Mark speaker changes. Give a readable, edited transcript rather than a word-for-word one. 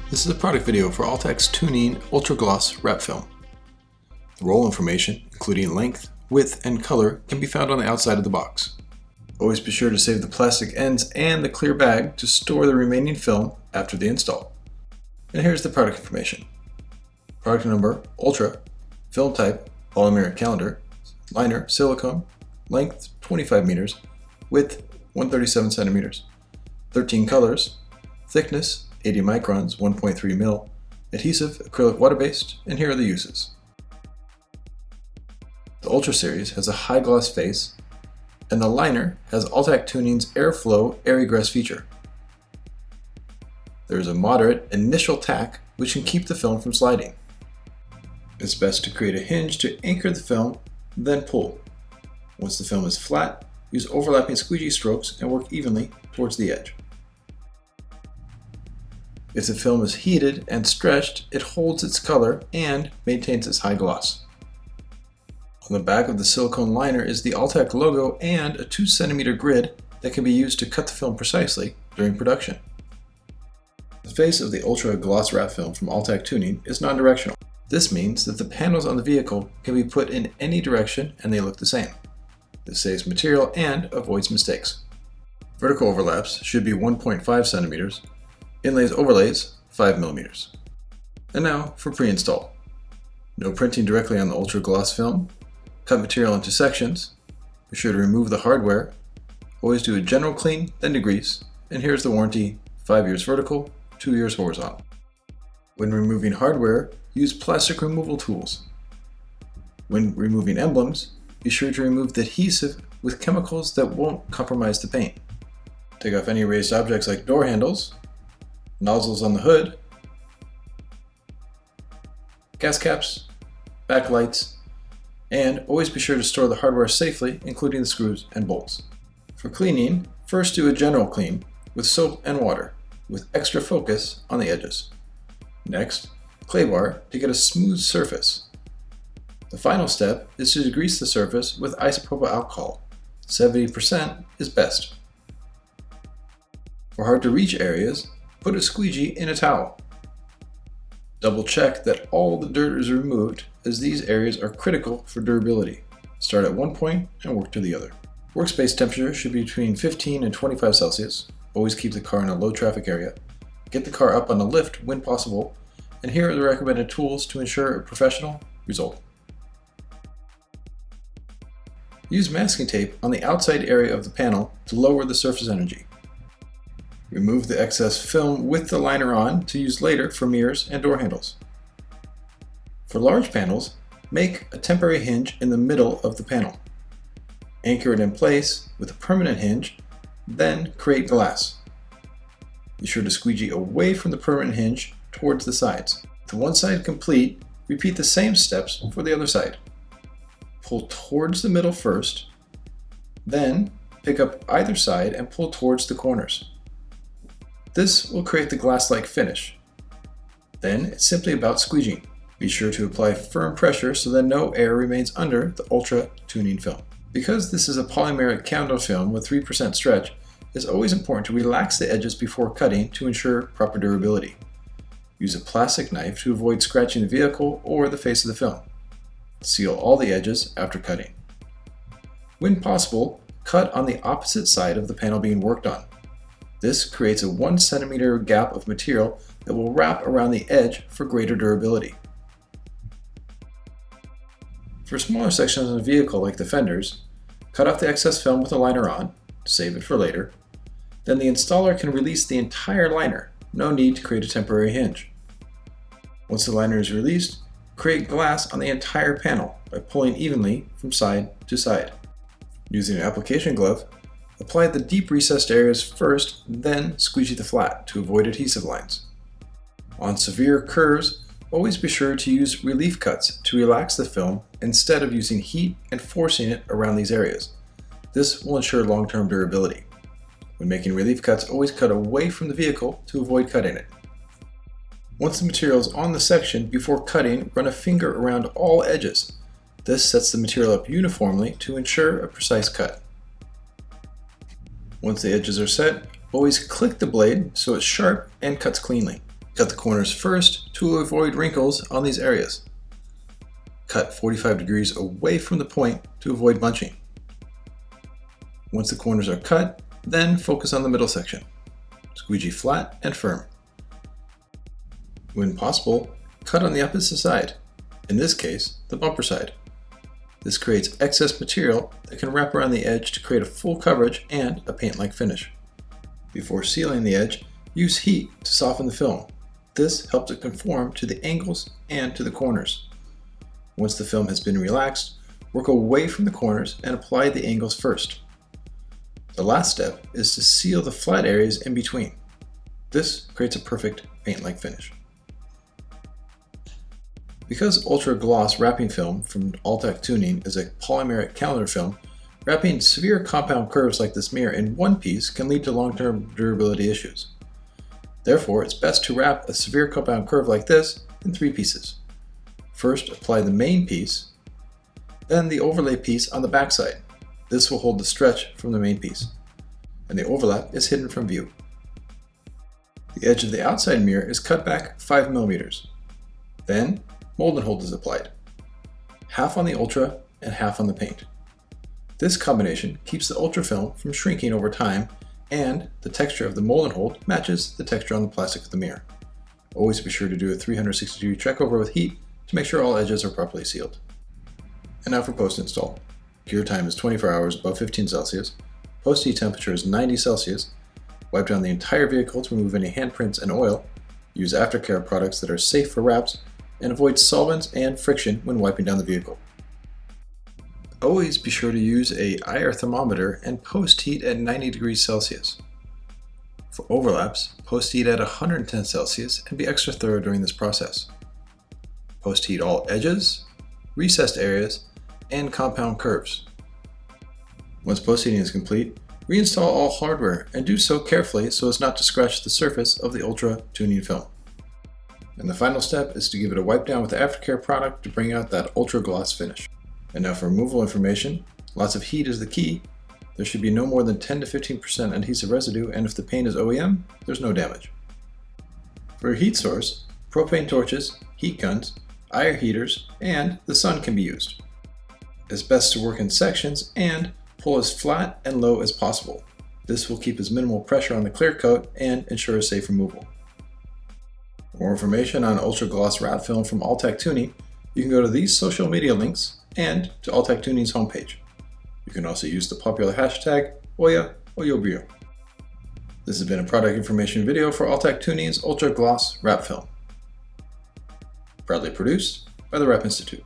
Speaker 1: This is a product video for Alltak's Tuning Ultra Gloss Wrap Film. The roll information, including length, width, and color, can be found on the outside of the box. Always be sure to save the plastic ends and the clear bag to store the remaining film after the install. And here's the product information. Product number, Ultra, film type, polymeric calendar, liner, silicone, length 25 meters, width 137 centimeters, 13 colors, thickness 80 microns, 1.3 mil, adhesive, acrylic water-based, and here are the uses. The Ultra series has a high gloss face, and the liner has Alltak Tuning's Airflow Egress feature. There is a moderate initial tack which can keep the film from sliding. It's best to create a hinge to anchor the film, then pull. Once the film is flat, use overlapping squeegee strokes and work evenly towards the edge. If the film is heated and stretched, it holds its color and maintains its high gloss. On the back of the silicone liner is the Alltak logo and a 2 cm grid that can be used to cut the film precisely during production. The face of the Ultra Gloss Wrap Film from Alltak Tuning is non-directional. This means that the panels on the vehicle can be put in any direction and they look the same. This saves material and avoids mistakes. Vertical overlaps should be 1.5 centimeters. Inlays overlays 5 mm. And now for pre-install. No printing directly on the Ultra Gloss film. Cut material into sections. Be sure to remove the hardware. Always do a general clean, then degrease. And here's the warranty: 5 years vertical, 2 years horizontal. When removing hardware, use plastic removal tools. When removing emblems, be sure to remove the adhesive with chemicals that won't compromise the paint. Take off any raised objects like door handles, nozzles on the hood, gas caps, backlights, and always be sure to store the hardware safely, including the screws and bolts. For cleaning, first do a general clean with soap and water, with extra focus on the edges. Next, clay bar to get a smooth surface. The final step is to degrease the surface with isopropyl alcohol. 70% is best. For hard to reach areas, put a squeegee in a towel. Double check that all the dirt is removed, as these areas are critical for durability. Start at one point and work to the other. Workspace temperature should be between 15 and 25 Celsius. Always keep the car in a low traffic area. Get the car up on a lift when possible, and here are the recommended tools to ensure a professional result. Use masking tape on the outside area of the panel to lower the surface energy. Remove the excess film with the liner on to use later for mirrors and door handles. For large panels, make a temporary hinge in the middle of the panel. Anchor it in place with a permanent hinge, then create glass. Be sure to squeegee away from the permanent hinge towards the sides. With one side complete, repeat the same steps for the other side. Pull towards the middle first, then pick up either side and pull towards the corners. This will create the glass-like finish. Then it's simply about squeegeeing. Be sure to apply firm pressure so that no air remains under the Ultra Tuning film. Because this is a polymeric calendar film with 3% stretch, it's always important to relax the edges before cutting to ensure proper durability. Use a plastic knife to avoid scratching the vehicle or the face of the film. Seal all the edges after cutting. When possible, cut on the opposite side of the panel being worked on. This creates a 1 cm gap of material that will wrap around the edge for greater durability. For smaller sections of the vehicle like the fenders, cut off the excess film with a liner on, save it for later. Then the installer can release the entire liner, no need to create a temporary hinge. Once the liner is released, create glass on the entire panel by pulling evenly from side to side. Using an application glove, apply the deep recessed areas first, then squeegee the flat to avoid adhesive lines. On severe curves, always be sure to use relief cuts to relax the film instead of using heat and forcing it around these areas. This will ensure long-term durability. When making relief cuts, always cut away from the vehicle to avoid cutting it. Once the material is on the section, before cutting, run a finger around all edges. This sets the material up uniformly to ensure a precise cut. Once the edges are set, always click the blade so it's sharp and cuts cleanly. Cut the corners first to avoid wrinkles on these areas. Cut 45 degrees away from the point to avoid bunching. Once the corners are cut, then focus on the middle section. Squeegee flat and firm. When possible, cut on the opposite side, in this case, the bumper side. This creates excess material that can wrap around the edge to create a full coverage and a paint-like finish. Before sealing the edge, use heat to soften the film. This helps it conform to the angles and to the corners. Once the film has been relaxed, work away from the corners and apply the angles first. The last step is to seal the flat areas in between. This creates a perfect paint-like finish. Because Ultra Gloss wrapping film from Alltak Tuning is a polymeric calendar film, wrapping severe compound curves like this mirror in one piece can lead to long-term durability issues. Therefore, it's best to wrap a severe compound curve like this in 3 pieces. First, apply the main piece, then the overlay piece on the back side. This will hold the stretch from the main piece, and the overlap is hidden from view. The edge of the outside mirror is cut back 5 mm. Then, mold and hold is applied. Half on the Ultra and half on the paint. This combination keeps the Ultra film from shrinking over time, and the texture of the mold and hold matches the texture on the plastic of the mirror. Always be sure to do a 360-degree check over with heat to make sure all edges are properly sealed. And now for post-install. Cure time is 24 hours above 15 Celsius. Post-heat temperature is 90 Celsius. Wipe down the entire vehicle to remove any handprints and oil. Use aftercare products that are safe for wraps, and avoid solvents and friction when wiping down the vehicle. Always be sure to use a IR thermometer and post-heat at 90 degrees Celsius. For overlaps, post-heat at 110 Celsius and be extra thorough during this process. Post-heat all edges, recessed areas, and compound curves. Once post-heating is complete, reinstall all hardware and do so carefully so as not to scratch the surface of the Ultra Tuning film. And the final step is to give it a wipe down with the aftercare product to bring out that ultra gloss finish. And now for removal information, lots of heat is the key. There should be no more than 10 to 15% adhesive residue, and if the paint is OEM, there's no damage. For your heat source, propane torches, heat guns, IR heaters, and the sun can be used. It's best to work in sections and pull as flat and low as possible. This will keep as minimal pressure on the clear coat and ensure a safe removal. For more information on Ultra Gloss wrap film from Alltak Tuning, you can go to these social media links and to Alltak Tuning's homepage. You can also use the popular hashtag #OyaOyobrio. This has been a product information video for Alltak Tuning's Ultra Gloss wrap film. Proudly produced by the Wrap Institute.